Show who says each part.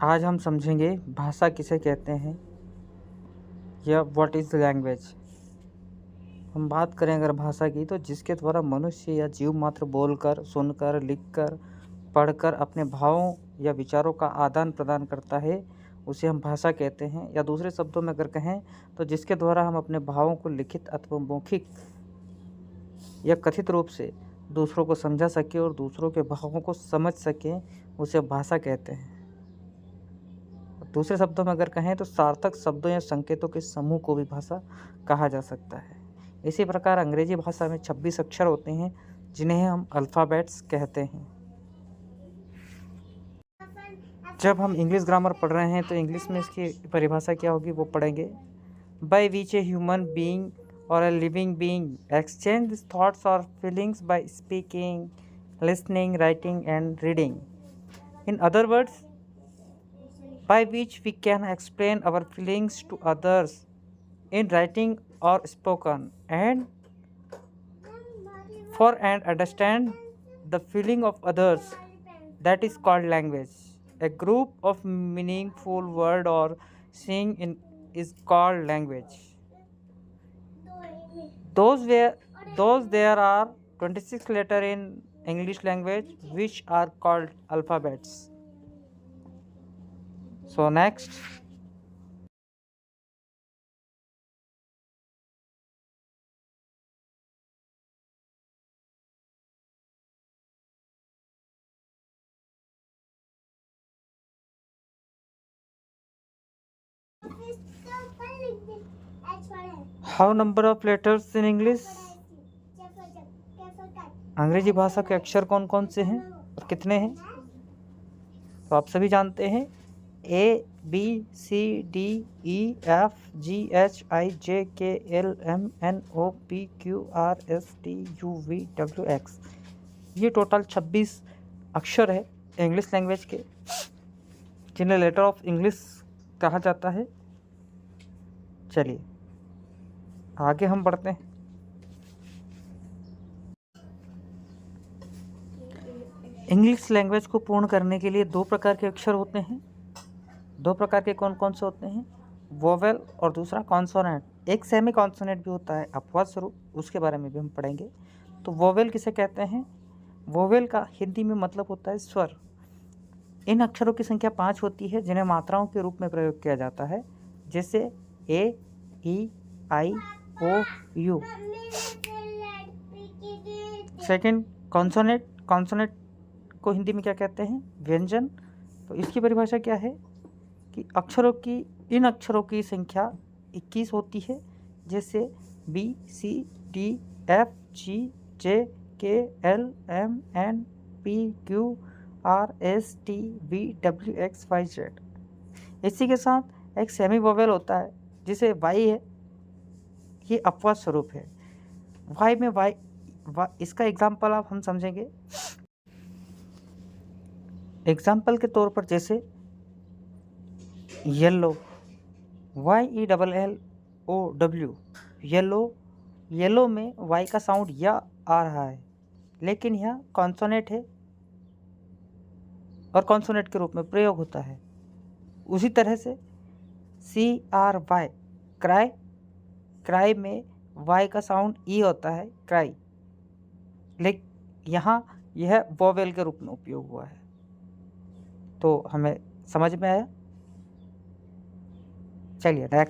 Speaker 1: आज हम समझेंगे भाषा किसे कहते हैं या व्हाट इज़ लैंग्वेज। हम बात करें अगर भाषा की, तो जिसके द्वारा मनुष्य या जीव मात्र बोलकर, सुनकर, लिखकर, पढ़कर अपने भावों या विचारों का आदान प्रदान करता है, उसे हम भाषा कहते हैं। या दूसरे शब्दों में अगर कहें तो जिसके द्वारा हम अपने भावों को लिखित अथवा मौखिक या कथित रूप से दूसरों को समझा सकें और दूसरों के भावों को समझ सकें, उसे भाषा कहते हैं। दूसरे शब्दों में अगर कहें तो सार्थक शब्दों या संकेतों के समूह को भी भाषा कहा जा सकता है। इसी प्रकार अंग्रेजी भाषा में 26 अक्षर होते हैं जिन्हें हम अल्फ़ाबेट्स कहते हैं। जब हम इंग्लिश ग्रामर पढ़ रहे हैं तो इंग्लिश में इसकी परिभाषा क्या होगी वो पढ़ेंगे। By which a human being और a living being exchange thoughts or feelings by speaking, listening, writing and reading. In other words, by which we can explain our feelings to others in writing or spoken, and for and understand the feeling of others, that is called language. A group of meaningful word or saying is called language. Those there are 26 letters in English language which are called alphabets. So next, how number of letters in English? अंग्रेजी भाषा के अक्षर कौन कौन से हैं और कितने हैं? तो आप सभी जानते हैं A B C D E F G H I J K L M N O P Q R S T U V W X। ये टोटल 26 अक्षर है इंग्लिश लैंग्वेज के, जिन्हें लेटर ऑफ इंग्लिश कहा जाता है। चलिए आगे हम बढ़ते हैं। इंग्लिश लैंग्वेज को पूर्ण करने के लिए दो प्रकार के अक्षर होते हैं। दो प्रकार के कौन कौन से होते हैं? वोवेल और दूसरा कॉन्सोनेंट। एक सेमी कॉन्सोनेंट भी होता है अपवाद स्वरूप, उसके बारे में भी हम पढ़ेंगे। तो वोवेल किसे कहते हैं? वोवेल का हिंदी में मतलब होता है स्वर। इन अक्षरों की संख्या 5 होती है जिन्हें मात्राओं के रूप में प्रयोग किया जाता है, जैसे ए, ई, आई, ओ, यू। Second consonant. कॉन्सोनेंट को हिंदी में क्या कहते हैं? व्यंजन। तो इसकी परिभाषा क्या है कि इन अक्षरों की संख्या 21 होती है, जैसे B, C, D, F, G, J, K, L, M, N, P, Q, R, S, T, V, W, X, Y, Z. इसी के साथ एक सेमी वोवेल होता है जिसे वाई है, ये अपवाद स्वरूप है। वाई में इसका एग्जाम्पल आप हम समझेंगे। एग्जाम्पल के तौर पर जैसे येलो, YELLOW, येलो में वाई का साउंड या आ रहा है, लेकिन यह कॉन्सोनेंट है और कॉन्सोनेंट के रूप में प्रयोग होता है। उसी तरह से CRY, क्राई में वाई का साउंड ई होता है, क्राई, लेकिन यहाँ यह वोवेल के रूप में उपयोग हुआ है। तो हमें समझ में आया? चलिए नेक्स्ट।